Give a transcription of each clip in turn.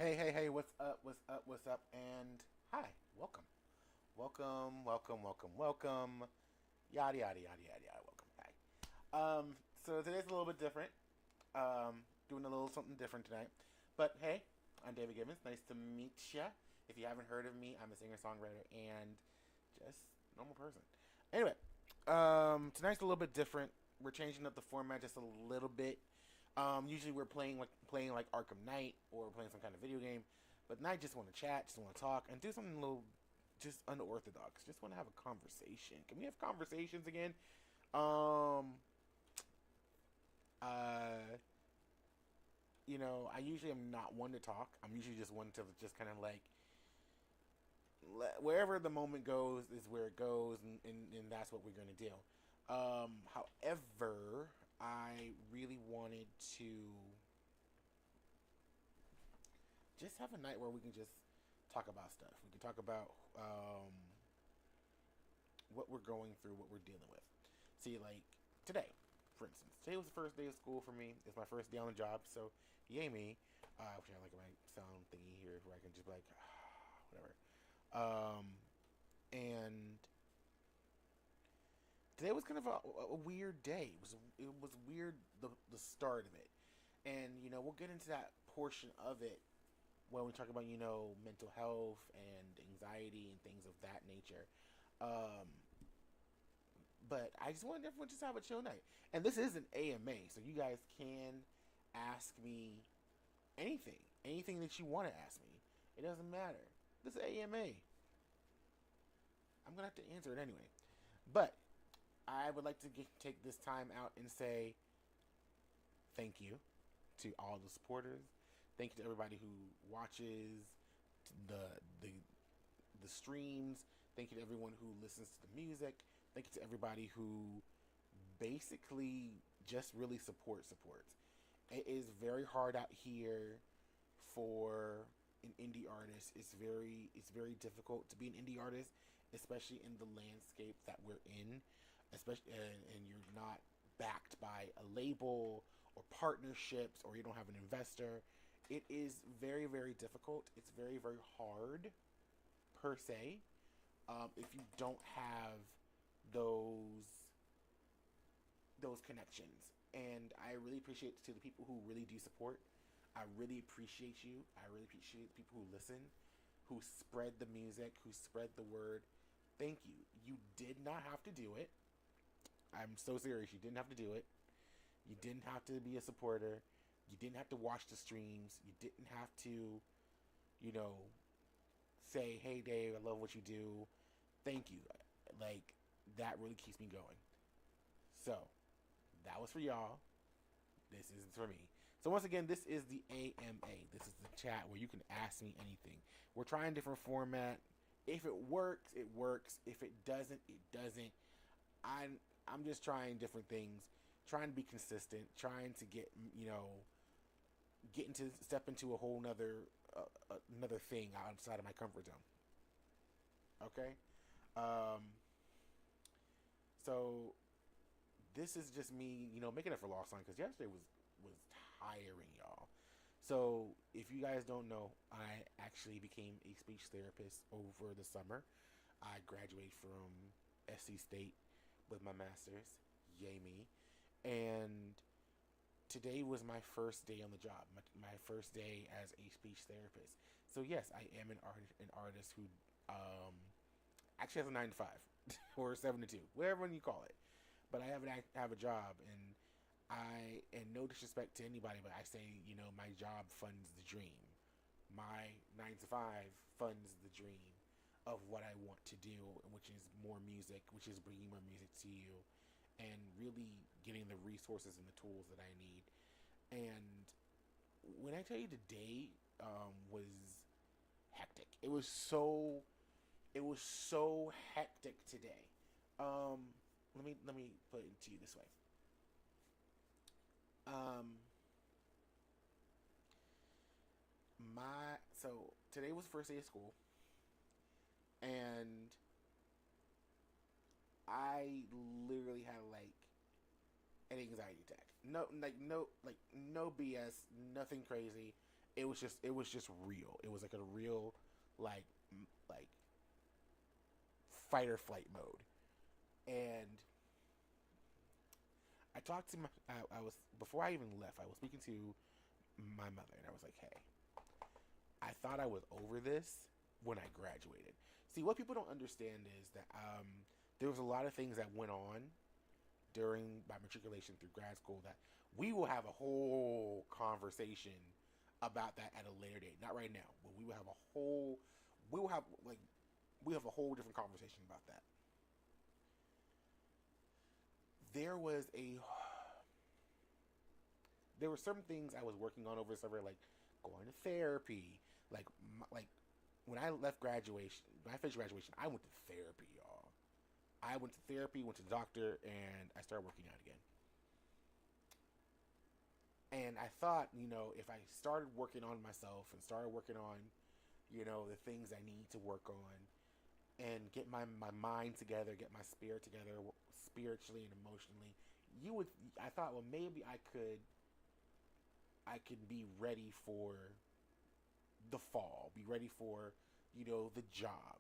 Hey, what's up, and hi, welcome. Yada, welcome, hi. So today's a little bit different. Doing a little something different tonight. But hey, I'm David Gibbons. Nice to meet ya. If you haven't heard of me, I'm a singer-songwriter and just normal person. Anyway, tonight's a little bit different. We're changing up the format just a little bit. Usually we're playing like Arkham Knight or playing some kind of video game, but tonight just want to chat, just want to talk, and do something a little just unorthodox. Just want to have a conversation. Can we have conversations again? Um, uh, I usually am not one to talk. I'm usually just one to just kind of like wherever the moment goes is where it goes, and that's what we're going to do. However, I really wanted to just have a night where we can just talk about stuff. We can talk about what we're going through, what we're dealing with. See, like today, for instance, today was the first day of school for me. It's my first day on the job, so yay me. I wish I had like my sound thingy here where I can just be like, whatever. Um, and today was kind of a weird day. It was weird the start of it, and we'll get into that portion of it when we talk about mental health and anxiety and things of that nature. Um, but I just wanted everyone just to have a chill night, and this is an AMA, so you guys can ask me anything that you want to ask me. It doesn't matter. This is AMA. I'm gonna have to answer it anyway, but I would like to take this time out and say thank you to all the supporters. Thank you to everybody who watches the the streams. Thank you to everyone who listens to the music. Thank you to everybody who basically just really supports. It is very hard out here for an indie artist. It's very difficult to be an indie artist, especially in the landscape that we're in, especially and you're not backed by a label or partnerships, or you don't have an investor. It is very difficult. It's very hard per se, if you don't have those those connections. And I really appreciate to the people who really do support. I really appreciate you. I really appreciate the people who listen, who spread the music, who spread the word. Thank you. You did not have to do it. I'm so serious. You didn't have to do it. You didn't have to be a supporter. You didn't have to watch the streams. You didn't have to, you know, say, "Hey, Dave, I love what you do. Thank you." Like, that really keeps me going. So, that was for y'all. This isn't for me. So once again, this is the AMA. This is the chat where you can ask me anything. We're trying different format. If it works, it works. If it doesn't, it doesn't. I'm just trying different things, trying to be consistent, trying to get into step into a whole nother another thing outside of my comfort zone. Okay. Um, so this is just me, making it for lost time because yesterday was tiring, y'all. So if you guys don't know, I actually became a speech therapist over the summer. I graduated from SC State with my master's. Yay me! And today was my first day on the job, my first day as a speech therapist. So yes, I am an artist who um, actually has a 9 to 5 or a 7 to 2, whatever one you call it. But I have a job, and and no disrespect to anybody, but I say my job funds the dream. My 9 to 5 funds the dream of what I want to do, which is more music, which is bringing more music to you, and really getting the resources and the tools that I need. And when I tell you today was hectic, it was so hectic today. Um, let me put it to you this way. Um, my so today was the first day of school, and I literally had like an anxiety attack. No, like no BS, nothing crazy. it was just real. It was like a real like like fight or flight mode. And I talked to I was before I even left. I was speaking to my mother, and I was like, "Hey, I thought I was over this when I graduated." See, what people don't understand is that there was a lot of things that went on during my matriculation through grad school that we will have a whole conversation about that at a later date. Not right now, but we will have like we have a whole different conversation about that. There was a there were some things I was working on over the summer, like going to therapy. Like when I left graduation, when I finished graduation, I went to therapy, y'all. I went to therapy, went to the doctor, and I started working out again. And I thought, if I started working on myself and started working on, the things I need to work on and get my mind together, get my spirit together spiritually and emotionally, I thought, well, maybe I could be ready for the fall, be ready for, the job.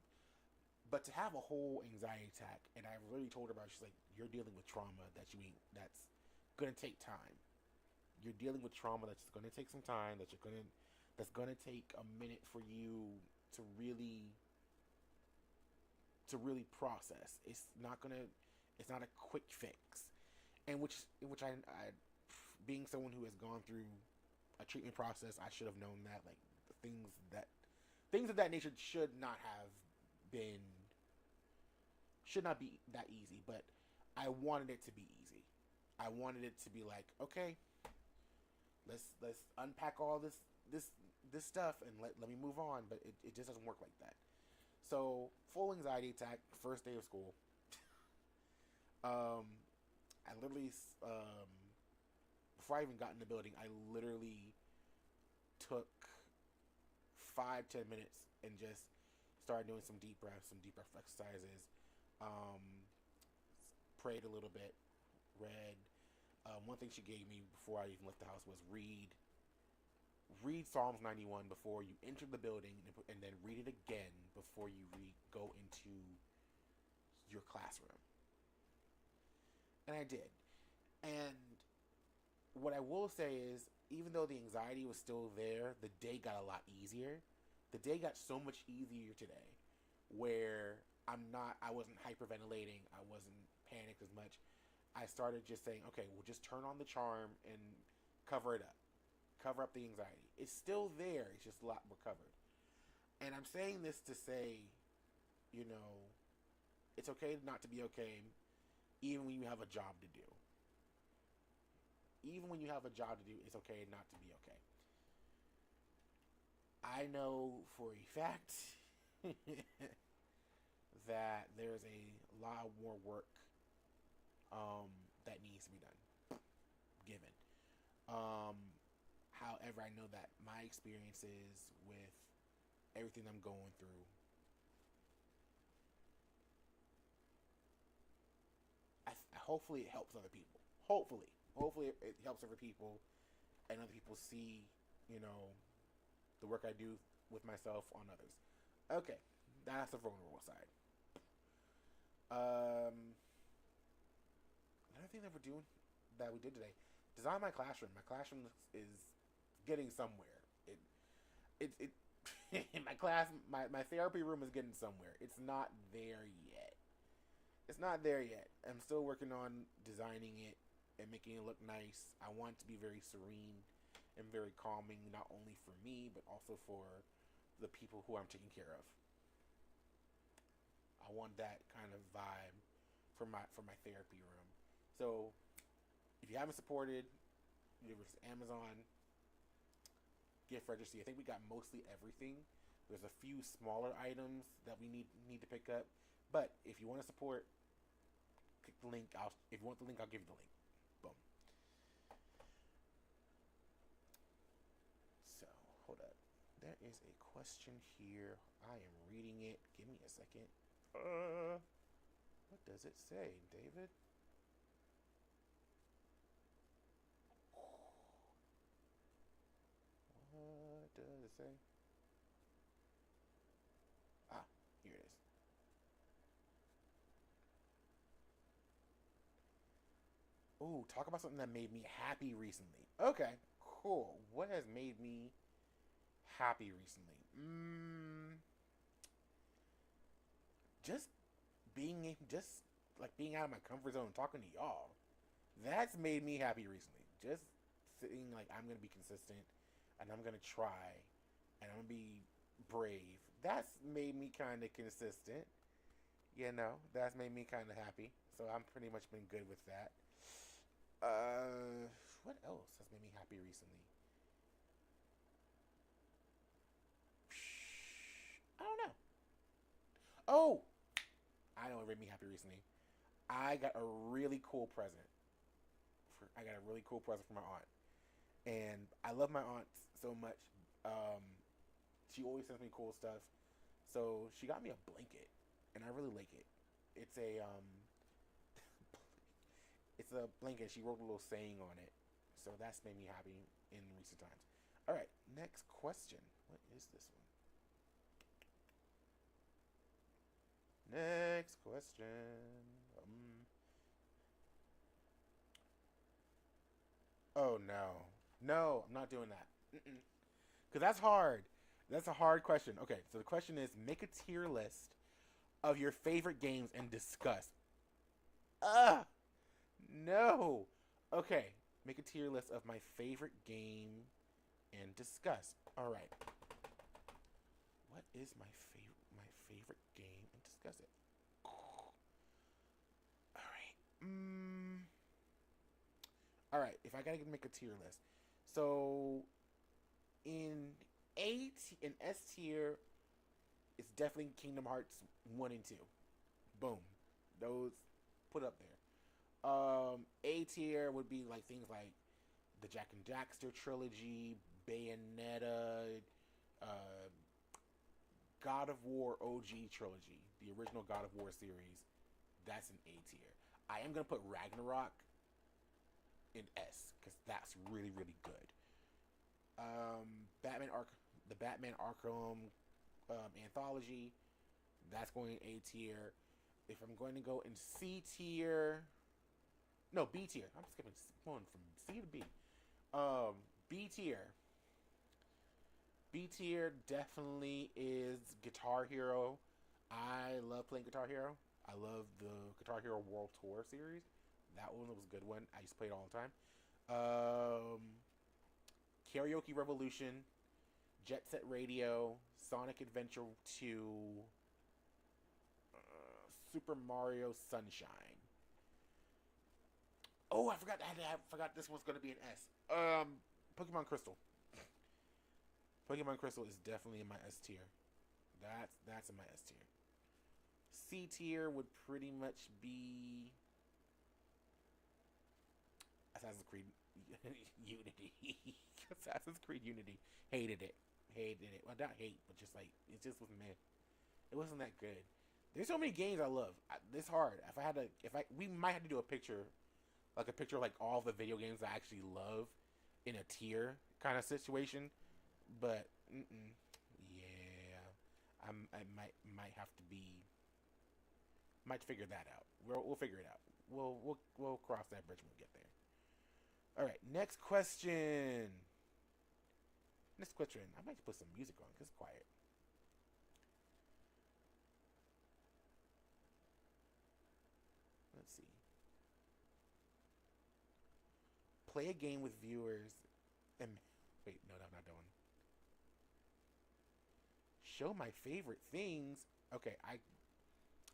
But to have a whole anxiety attack, and I really told her about, she's like, you're dealing with trauma that's gonna take time. You're dealing with trauma that's gonna take some time. That's gonna take a minute for you to really process. It's not a quick fix, and which I being someone who has gone through a treatment process, I should have known that, like, the things of that nature been should not be that easy. But I wanted it to be easy. I wanted it to be like, okay, let's unpack all this stuff and let me move on. But it just doesn't work like that. So, full anxiety attack, first day of school. um, I literally, before I even got in the building, I literally took 5-10 minutes and just started doing some deep breath exercises. Um, Prayed a little bit, read. One thing she gave me before I even left the house was read Psalms 91 before you enter the building, and then read it again before you go into your classroom. And I did. And what I will say is, even though the anxiety was still there, the day got a lot easier. The day got so much easier today, where I wasn't hyperventilating, I wasn't panicked as much. I started just saying, okay, we'll just turn on the charm and cover it up. Cover up the anxiety. It's still there, it's just a lot more covered. And I'm saying this to say, you know, it's okay not to be okay, even when you have a job to do. Even when you have a job to do, it's okay not to be okay. I know for a fact that there's a lot more work that needs to be done, given. Um, However, I know that my experiences with everything I'm going through, hopefully it helps other people. Hopefully it helps other people, and other people see, you know, the work I do with myself on others. Okay, that's the vulnerable side. Um, Another thing that we did today, design my classroom. My classroom is getting somewhere. It my my therapy room is getting somewhere. It's not there yet. It's not there yet. I'm still working on designing it and making it look nice. I want it to be very serene and very calming, not only for me but also for the people who I'm taking care of. I want that kind of vibe for my therapy room. So if you haven't supported, there's Amazon gift registry. I think we got mostly everything. There's a few smaller items that we need to pick up. But if you want to support, click the link. If you want the link, I'll give you the link. Boom. So hold up. There is a question here. I am reading it. Give me a second. What does it say, David? What? say? Ah, here it is. Ooh, talk about something that made me happy recently. Okay, cool. What has made me happy recently? Just just like being out of my comfort zone, talking to y'all. That's made me happy recently. Just sitting like I'm gonna be consistent, and I'm gonna try, and I'm gonna be brave. That's made me kind of consistent. That's made me kind of happy. So I'm pretty much been good with that. Uh, what else has made me happy recently? I don't know. Oh, I know what made me happy recently. I got a really cool present. I got a really cool present for my aunt, and I love my aunt so much. Um, she always sends me cool stuff. So she got me a blanket, and I really like it. It's a it's a blanket. She wrote a little saying on it, so that's made me happy in recent times. All right, next question. What is this one? Next question. Oh no, no, I'm not doing that. Because that's hard. That's a hard question. Okay, so the question is: make a tier list of your favorite games and discuss. Ugh, no. Okay, make a tier list of my favorite game and discuss. All right. What is my favorite game and discuss it? All right. All right. If I gotta make a tier list, so in in S tier, it's definitely Kingdom Hearts 1 and 2. Boom. Those put up there. A tier would be like things like the Jack and Daxter trilogy, Bayonetta, uh, God of War OG trilogy, the original God of War series. That's an A tier. I am gonna put Ragnarok in S because that's really really good. Batman the Batman Arkham anthology. That's going in A tier. If I'm going to go in C tier, no B tier. I'm skipping going from C to B. Um, B tier. B tier definitely is Guitar Hero. I love playing Guitar Hero. I love the Guitar Hero World Tour series. That one was a good one. I used to play it all the time. Um, Karaoke Revolution, Jet Set Radio, Sonic Adventure 2, Super Mario Sunshine. Oh, I forgot this one's gonna be an S. Pokemon Crystal. Pokemon Crystal is definitely in my S tier. That's in my S tier. C tier would pretty much be Assassin's Creed Unity. Assassin's Creed Unity. Hated it. Hated it. Well, not hate, but just like it just was meh. It wasn't that good. There's so many games I love. This hard. We might have to do a picture, like a picture of like all the video games I actually love, in a tier kind of situation. But yeah, I might have to be might figure that out. We'll figure it out. We'll cross that bridge when we get there. All right, next question. Next question. I might put some music on because it's quiet. Let's see. Play a game with viewers and wait, no, not that one. Show my favorite things. Okay, I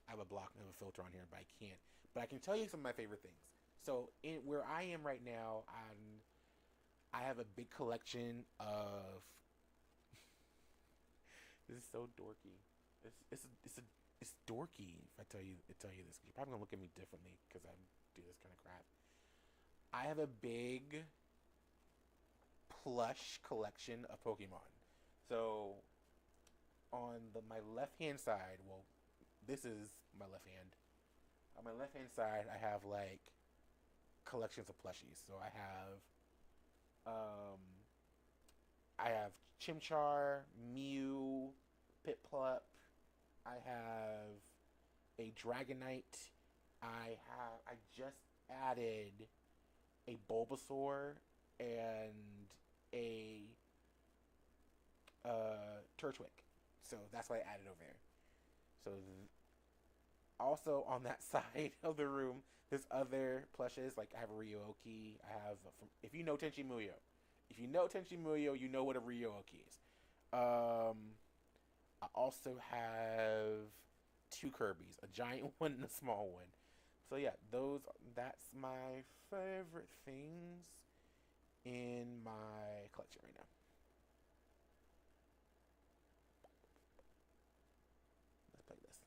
have a block, I have a filter on here, but I can't. But I can tell you some of my favorite things. So in where I am right now, I have a big collection of. This is so dorky. It's dorky if I tell you this. You're probably gonna look at me differently because I do this kind of crap. I have a big plush collection of Pokemon. So on my left hand side, well, this is my left hand. On my left hand side, I have like collections of plushies. So um, I have Chimchar, Mew, Piplup. I have a Dragonite. I just added a Bulbasaur and a Turtwig. So that's what I added over there. So also on that side of the room, there's other plushes. Like I have a Ryoki. I have if you know Tenchi Muyo. If you know Tenchi Muyo, you know what a Ryoki is. I also have two Kirby's, a giant one and a small one. So yeah, that's my favorite things in my collection right now. Let's play this.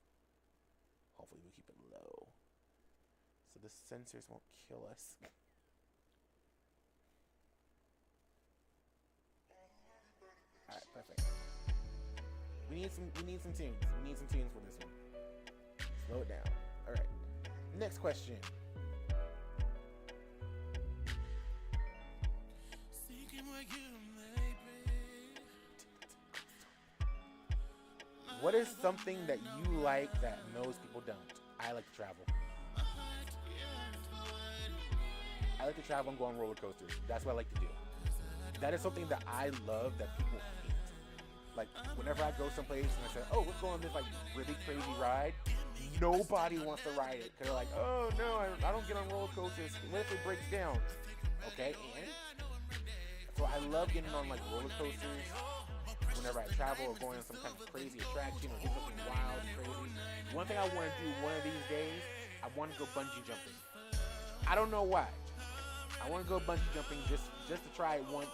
Hopefully we keep it low so the sensors won't kill us. Alright, perfect. We need some tunes. We need some tunes for this one. Slow it down. Alright. Next question. What is something that you like that most people don't? I like to travel. I like to travel and go on roller coasters. That's what I like to do. That is something that I love that people hate. Like, whenever I go someplace and I say, oh, let's go on this, like, really crazy ride, nobody wants to ride it. Because they're like, oh, no, I don't get on roller coasters. What if it breaks down? Okay, and? So I love getting on, like, roller coasters whenever I travel or going on some kind of crazy attraction or do something wild and crazy. One thing I want to do one of these days, I want to go bungee jumping. I don't know why. I want to go bungee jumping just to try it once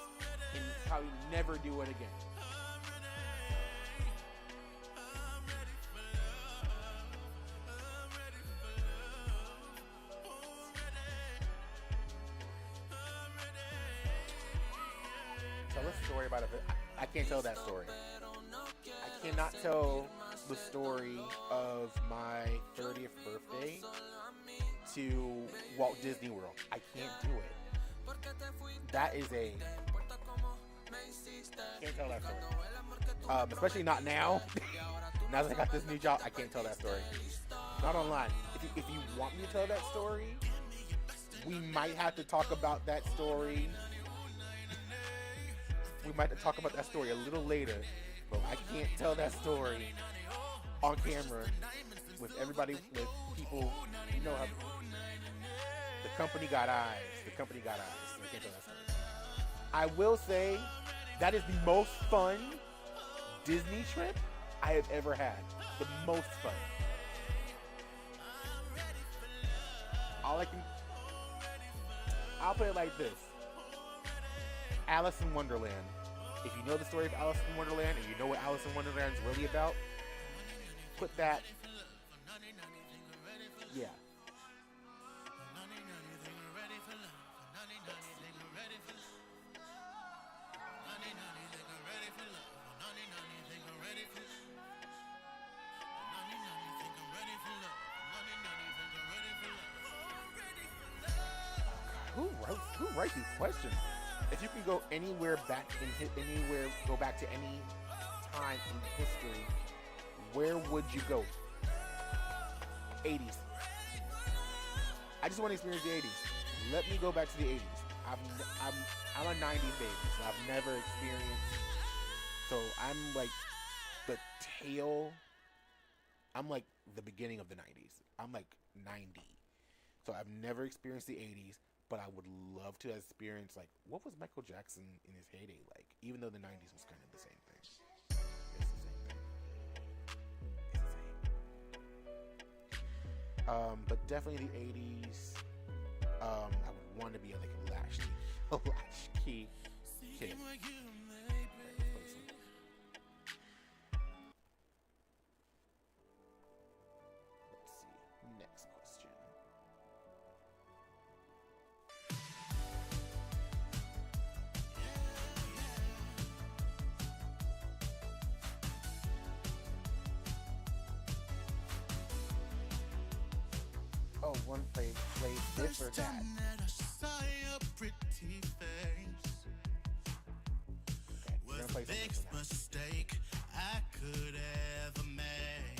and probably never do it again. Tell a story about it. I can't tell that story. I cannot tell the story of my 30th birthday to Walt Disney World. I can't do it. That is a... Can't tell that story. Especially not now. Now that I got this new job, I can't tell that story. Not online. If you want me to tell that story, we might have to talk about that story. We might have to talk about that story a little later. But I can't tell that story on camera with everybody, with people. You know how the company got eyes. The company got eyes. So I can't tell that story. I will say that is the most fun Disney trip I have ever had. The most fun. I'll put it like this. Alice in Wonderland. If you know the story of Alice in Wonderland and you know what Alice in Wonderland is really about, put that. Yeah. Who writes these questions? If you can go anywhere back go back to any time in history, where would you go? 80s. I just want to experience the 80s. Let me go back to the 80s. I'm a 90s baby, so I've never experienced. So I'm like the tail. I'm like the beginning of the 90s. I'm like 90. So I've never experienced the 80s. But I would love to experience, like, what was Michael Jackson in his heyday like? Even though the 90s was kind of the same thing. It's the same thing. But definitely the 80s. I would want to be like a latchkey kid. One play this or that. Okay, we're gonna play biggest mistake I could ever make.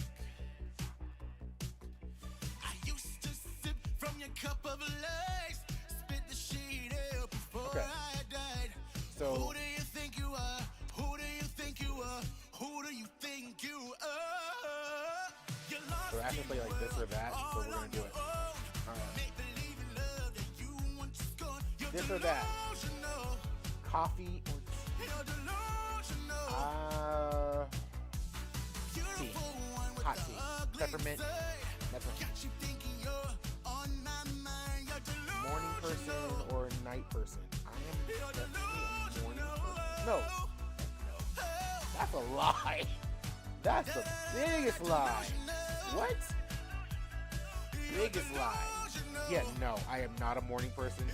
I used to sip from your cup of lace, spit the sheet out before I died. So who do you think you are? Who do you think you are? Who do you think you are? So I have to play like this or that, so we're gonna do it. Alright. This or that. Coffee or tea. Tea. Hot tea. Peppermint. That's what. Morning person or night person? I am definitely a morning person. No. That's a lie. That's the biggest lie. What? Biggest lie. Yeah, no, I am not a morning person.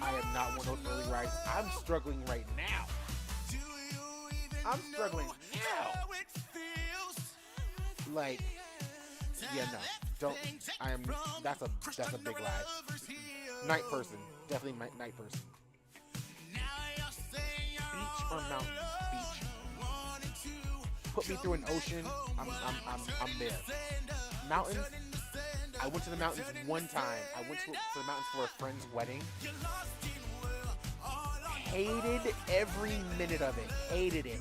I am not one of those early risers. I'm struggling right now. I'm struggling now. Like, yeah, no, don't. I am. That's a big lie. Night person, definitely night person. Beach or mountain? Beach. Put me through an ocean. I'm there. Mountains. I went to the mountains one time. I went to the mountains for a friend's wedding. Hated every minute of it. Hated it.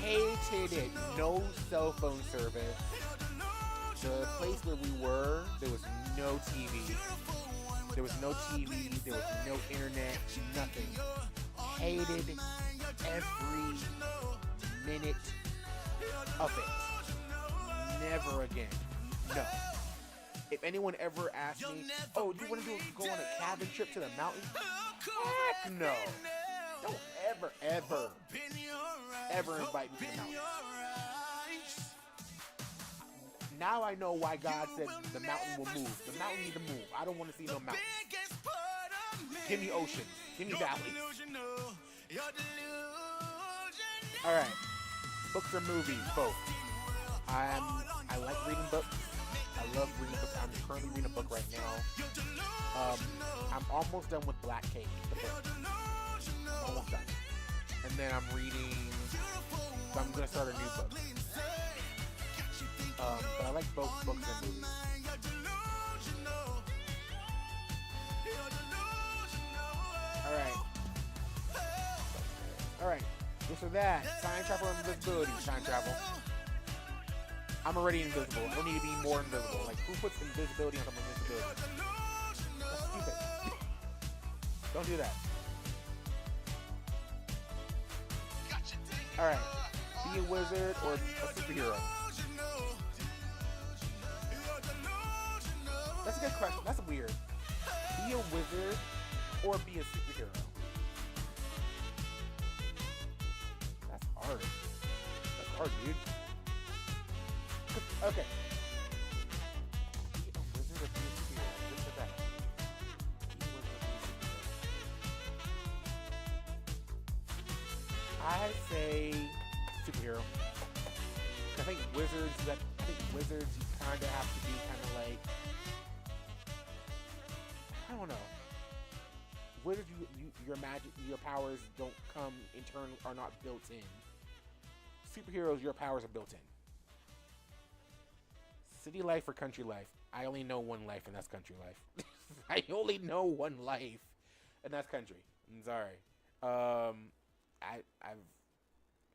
Hated it. No cell phone service. The place where we were, there was no TV. There was no TV. There was no internet. Nothing. Hated every minute of it. Never again. No. If anyone ever asked me, oh, do you want to go on a cabin trip to the mountains? Heck no. Don't ever invite me to the mountains. Now I know why God said the mountain will move. The mountain need to move. I don't want to see no mountains. Give me oceans. Give me valleys. Alright. Books or movies? Both. I like reading books. I love reading books. I'm currently reading a book right now. I'm almost done with Black Cake, the book. Almost done. And then I'm going to start a new book. But I like both books and movies. Alright. This or that. Time travel or invisibility? Time travel. I'm already invisible. I don't need to be more invisible. Like, who puts invisibility on top of invisibility? That's stupid. Don't do that. Alright. Be a wizard or a superhero? That's a good question. That's weird. Be a wizard or be a superhero? That's hard. That's hard, dude. Okay. Be a wizard or be a superhero? Just for that. Be a wizard or be a superhero? I say superhero. I think wizards, you kind of have to be kind of like, I don't know. Wizards, your magic, your powers don't come in turn, are not built in. Superheroes, your powers are built in. City life or country life? I only know one life, and that's country life. I only know one life, and that's country. I'm sorry.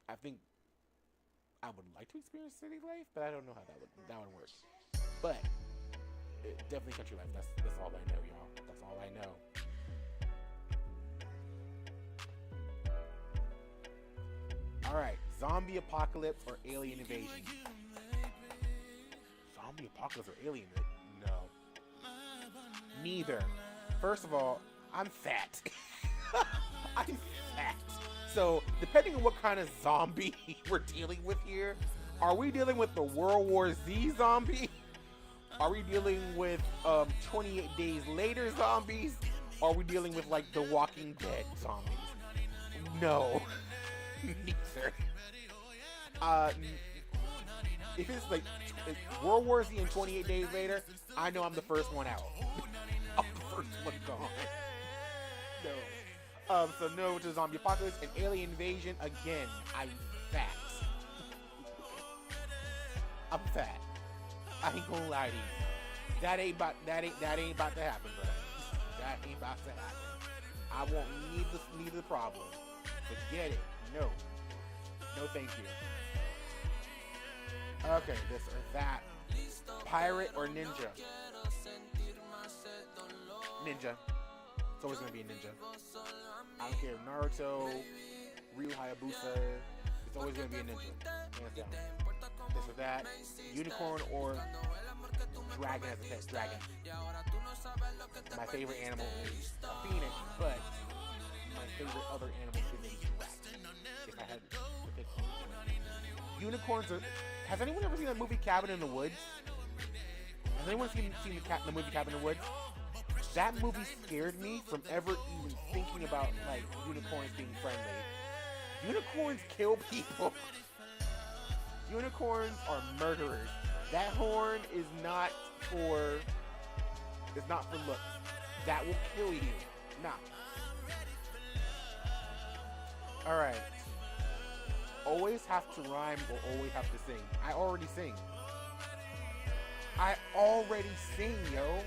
I think I would like to experience city life, but I don't know how that would work. But definitely country life. That's all I know, y'all. That's all I know. All right, zombie apocalypse or alien invasion? Zombie apocalypse or alien? No. Neither. First of all, I'm fat. I'm fat. So, depending on what kind of zombie we're dealing with here, are we dealing with the World War Z zombie? Are we dealing with 28 Days Later zombies? Are we dealing with, like, the Walking Dead zombies? No. Neither. If it's like World War Z and 28 Days Later, I know I'm the first one out. I'm the first one gone. No. So no to zombie apocalypse and alien invasion again. I'm fat. I'm fat. I ain't gonna lie to you. That ain't about to happen, bro. That ain't about to happen. I won't need the problem. Forget it. No. No, thank you. Okay, this or that. Pirate or ninja? Ninja. It's always gonna be a ninja. I don't care if Naruto, Ryu Hayabusa. It's always gonna be a ninja. Hands down. This or that. Unicorn or dragon as a pet. Dragon. My favorite animal is a phoenix, but my favorite other animal is a dragon. If I had to pick one. Unicorns are. Has anyone ever seen that movie Cabin in the Woods? Has anyone seen the movie Cabin in the Woods? That movie scared me from ever even thinking about like unicorns being friendly. Unicorns kill people. Unicorns are murderers. That horn is not for looks. That will kill you. Nah. Alright. Always have to rhyme or always have to sing. I already sing. Yo.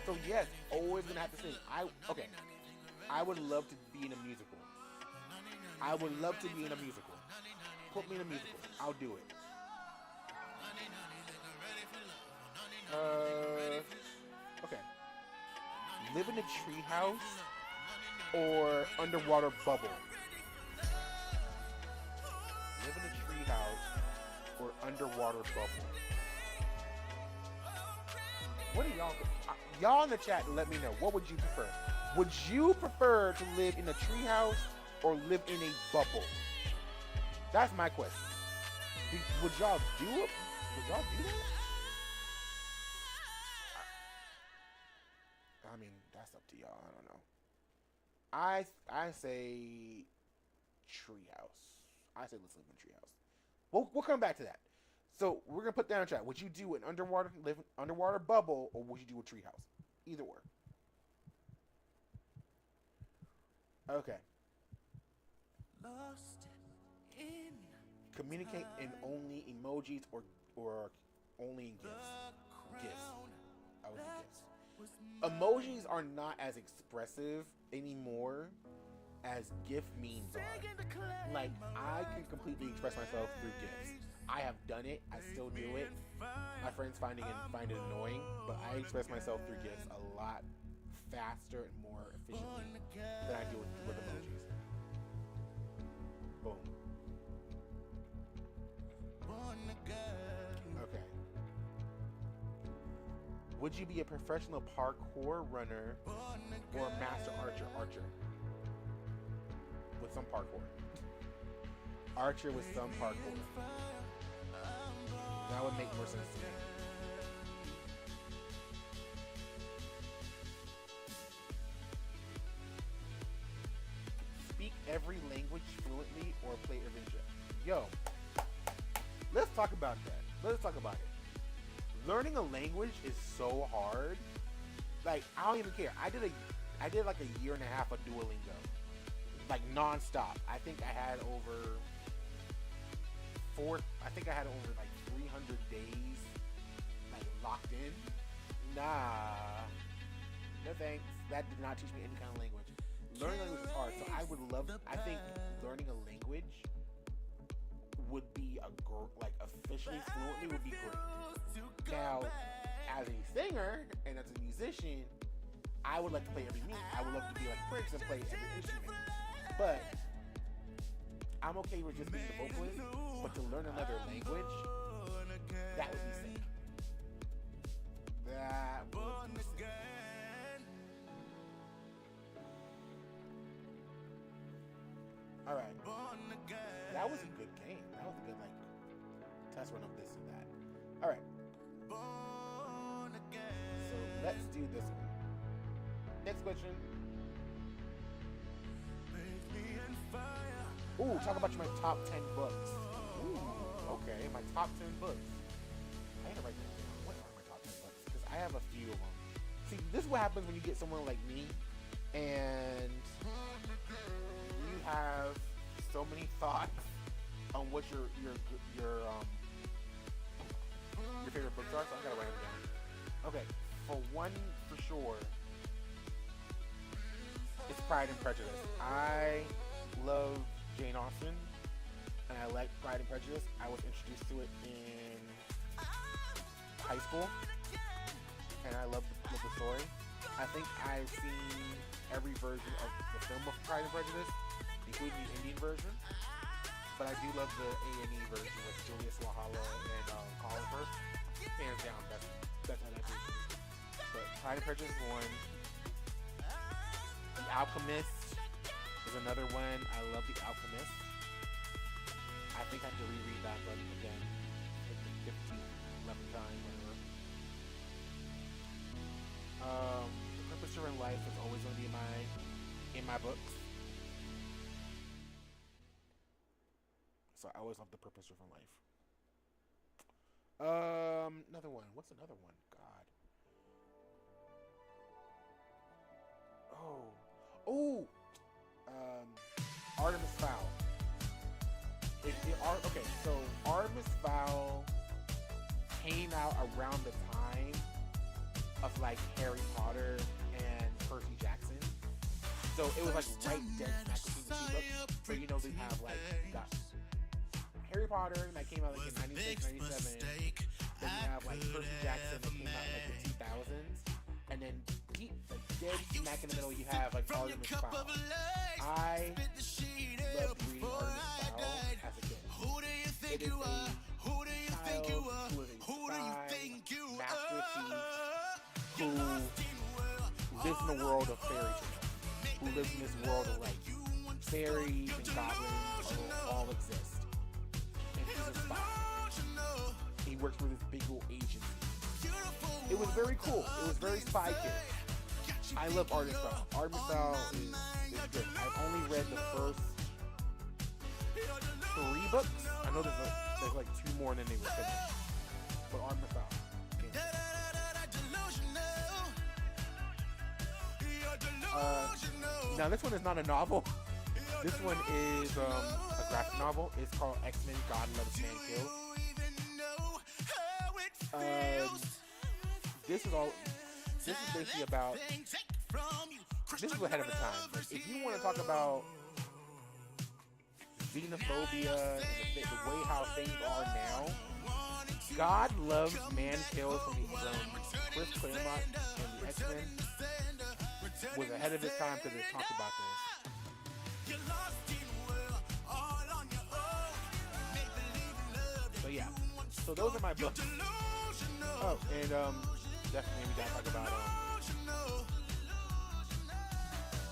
So yes, always gonna have to sing. I would love to be in a musical. Put me in a musical. I'll do it. Okay. Live in a treehouse or underwater bubble? Live in a treehouse or underwater bubble? What do y'all in the chat? Let me know. What would you prefer? Would you prefer to live in a treehouse or live in a bubble? That's my question. Would y'all do it? Would y'all do that? I mean, that's up to y'all. I don't know. I say treehouse. I say let's live in a treehouse. We'll come back to that. So we're gonna put down in chat. Would you do an underwater bubble, or would you do a treehouse? Either or. Okay. Communicate in only emojis or only in gifs. Gifs. I would do gifs. Emojis are not as expressive anymore as GIF memes are. Like, I can completely express myself through GIFs. I have done it. I still do it. My friends find it annoying, but I express myself through GIFs a lot faster and more efficiently than I do with emojis. Boom. Okay. Would you be a professional parkour runner or a master archer? With some parkour. Archer with some parkour. That would make more sense to me. Speak every language fluently or play every genre. Yo, let's talk about that. Let's talk about it. Learning a language is so hard. Like, I don't even care. I did like a year and a half of Duolingo. Like, non-stop. I think I had over like 300 days like locked in. Nah. No thanks. That did not teach me any kind of language. Learning language is hard, so I think learning a language would be officially fluently would be great. Now, as a singer and as a musician, I would like to play every mute. I would love to be like Prince and play every instrument. But I'm okay with just being the vocalist, but to learn another language, that would be sick. That would be sick. Alright. That was a good game. That was a good, test run of this and that. Alright. So, let's do this one. Next question. Ooh, talk about my top 10 books. Ooh, okay, my top 10 books. I gotta write that down. What are my top 10 books? Because I have a few of them. See, this is what happens when you get someone like me, and thoughts on what your favorite books are. So I gotta write them down. Okay, for one for sure, it's Pride and Prejudice. I love Jane Austen, and I like Pride and Prejudice. I was introduced to it in high school, and I love the story. I think I've seen every version of the film of Pride and Prejudice, including the Indian version. But I do love the A&E version with Julia Swahala and Colin Firth. Hands down, best adaptation. But Pride and Prejudice is one. The Alchemist is another one. I love The Alchemist. I think I have to reread that book again, like the 15th, 11th time, whatever. The Purpose Driven Life is always going to be in my books. So I always love The Purpose Driven Life. Another one. What's another one? God. Oh. Artemis Fowl. Okay, so Artemis Fowl came out around the time of like Harry Potter and Percy Jackson. So it was like right dead smack between the two books. So you know they have like you got Harry Potter that came out like in 96, 97. Then you have like Percy Jackson that came out in like the 2000s. And then dead smack in the middle you have like Artemis Fowl. I loved reading Artemis Fowl as a kid. It is a child who is a spy, master thief, who lives in a world of fairy tales. Who lives in this world of like fairies and goblins all exist. And he's a spy. He works for this big old agency. It was very cool. It was very spy kid. I love Artemis Fowl. Artemis Fowl is good. I've only read the first 3 books. I know there's like 2 more and then they were finished. But Artemis Fowl. Now this one is not a novel. This one is a graphic novel. It's called X-Men: God Loves Man Kills. This is basically about. This is ahead of its time. Like, if you want to talk about xenophobia and the way how things are now, God Loves Man Kills from Chris Claremont and the X-Men was ahead of its time because it talked about this. So yeah, so those are my books. Oh, and definitely we gotta talk about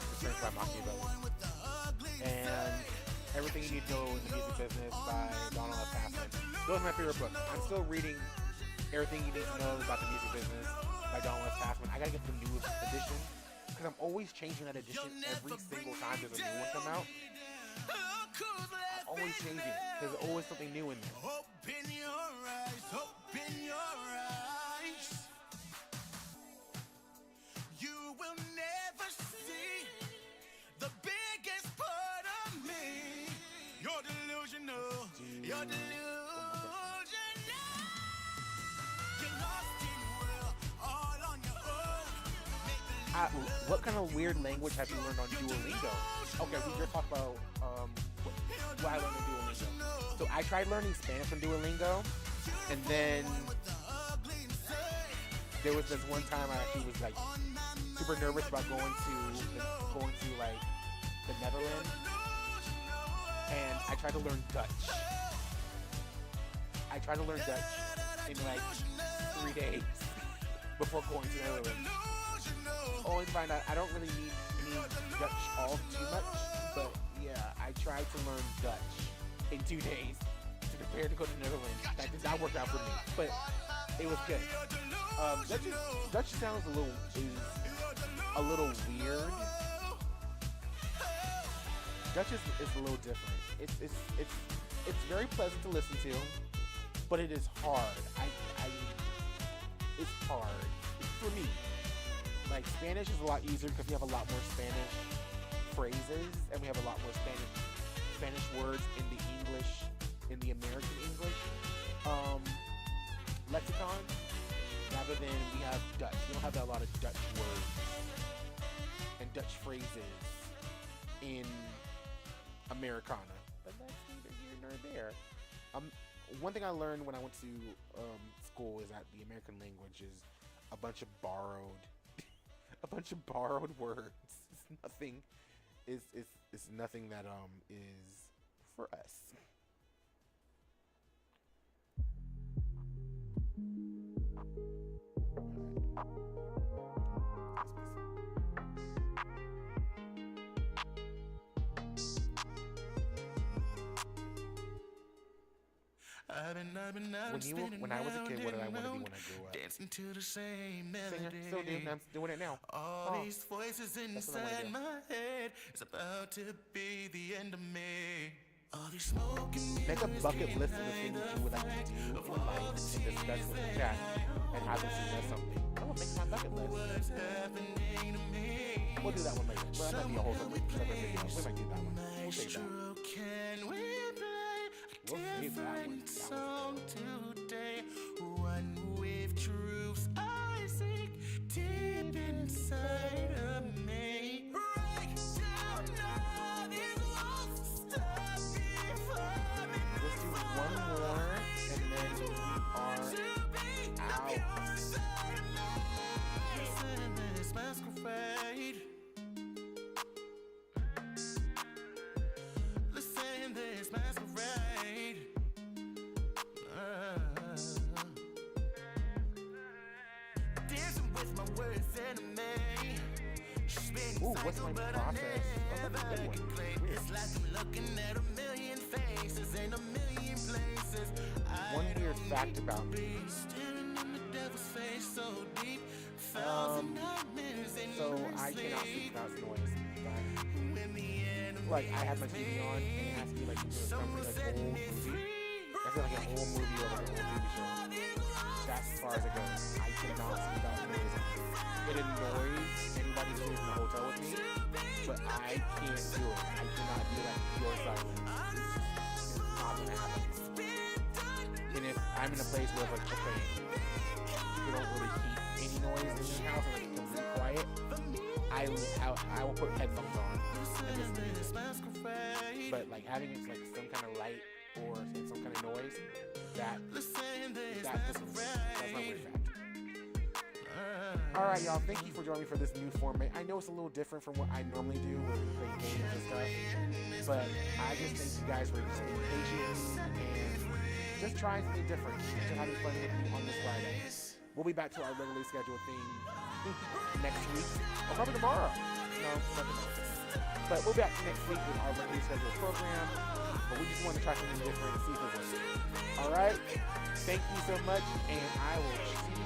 The Prince by Machiavelli and Everything You Need to Know in the Music Business by Donald F. Passman. Those are my favorite books. I'm still reading Everything You Need to Know About the Music Business by Donald F. Passman. I gotta get the newest edition because I'm always changing that edition every single time there's a new one come out. I'm always changing because there's always something new in there. Open your eyes, open your eyes. You will never see the biggest part of me. You're delusional. You're delusional. You're lost in the world, all on your own. What kind of weird language have you learned on Duolingo? Okay, we just talked about what I learned on Duolingo. So I tried learning Spanish on Duolingo, and then there was this one time I actually was like super nervous about going to like the Netherlands, and I tried to learn Dutch. I tried to learn Dutch in like 3 days before going to the Netherlands. Only to find out I don't really need Dutch all too much, but yeah, I tried to learn Dutch in 2 days to prepare to go to the Netherlands. That did not work out for me, but it was good. Dutch sounds a little weird. Dutch is a little different. It's very pleasant to listen to, but it is hard. It's hard for me. Like Spanish is a lot easier because we have a lot more Spanish phrases and we have a lot more Spanish Spanish words in the English, in the American English lexicon, rather than we have Dutch. We don't have a lot of Dutch words and Dutch phrases in Americana. But that's neither here nor there. One thing I learned when I went to school is that the American language is a bunch of borrowed, words. It's nothing. It's nothing that is for us. When I was a kid, what did I want to be when I grew up? Dancing to the same melody. Singer, still do. I'm doing it now. All these voices inside my head. It's about to be the end of me. All these smoking Make a bucket list of the things you would like to do in life and discuss with the chat and have them suggest something. I'm gonna make my bucket list. We'll do that one later. Well, that might be a whole separate video. We might do that one. We'll save that. We'll save that one. Song today, one with truths I seek deep inside of me. Break down all these walls, stop me from it. Let's do one more, and then we are out. Listen to this masquerade. Listen to this masquerade. Dancing with my worst enemy. Ooh, what's my process? Oh, that's a good one. Weird. It's like I'm looking at a million faces in a million places. One weird fact about me. Staring in the devil's face so deep. So I cannot sleep without noise. Like I have my TV on and it has to be like something like an old movie. That's like an old movie or like an old TV show. That's as far as it goes. I cannot sleep without noise. It annoys anybody who's in the hotel with me, but I can't do it. I cannot do that pure silence. It's not gonna happen. And if I'm in a place where like okay, people don't really keep any noise in your house and like it's really quiet, I will put headphones on and listen to music. But like having it like some kind of light or some kind of noise, that's my weird fact. Alright y'all, thank you for joining me for this new format. I know it's a little different from what I normally do where we play games and stuff, but I just thank you guys for just being patient and just trying something different, just having fun with me on this Friday. We'll be back to our regularly scheduled thing next week, or probably tomorrow. No, not tomorrow. But we'll be back next week with our regularly scheduled program. But we just want to try something different and see if it works. Alright? Thank you so much, and I will see you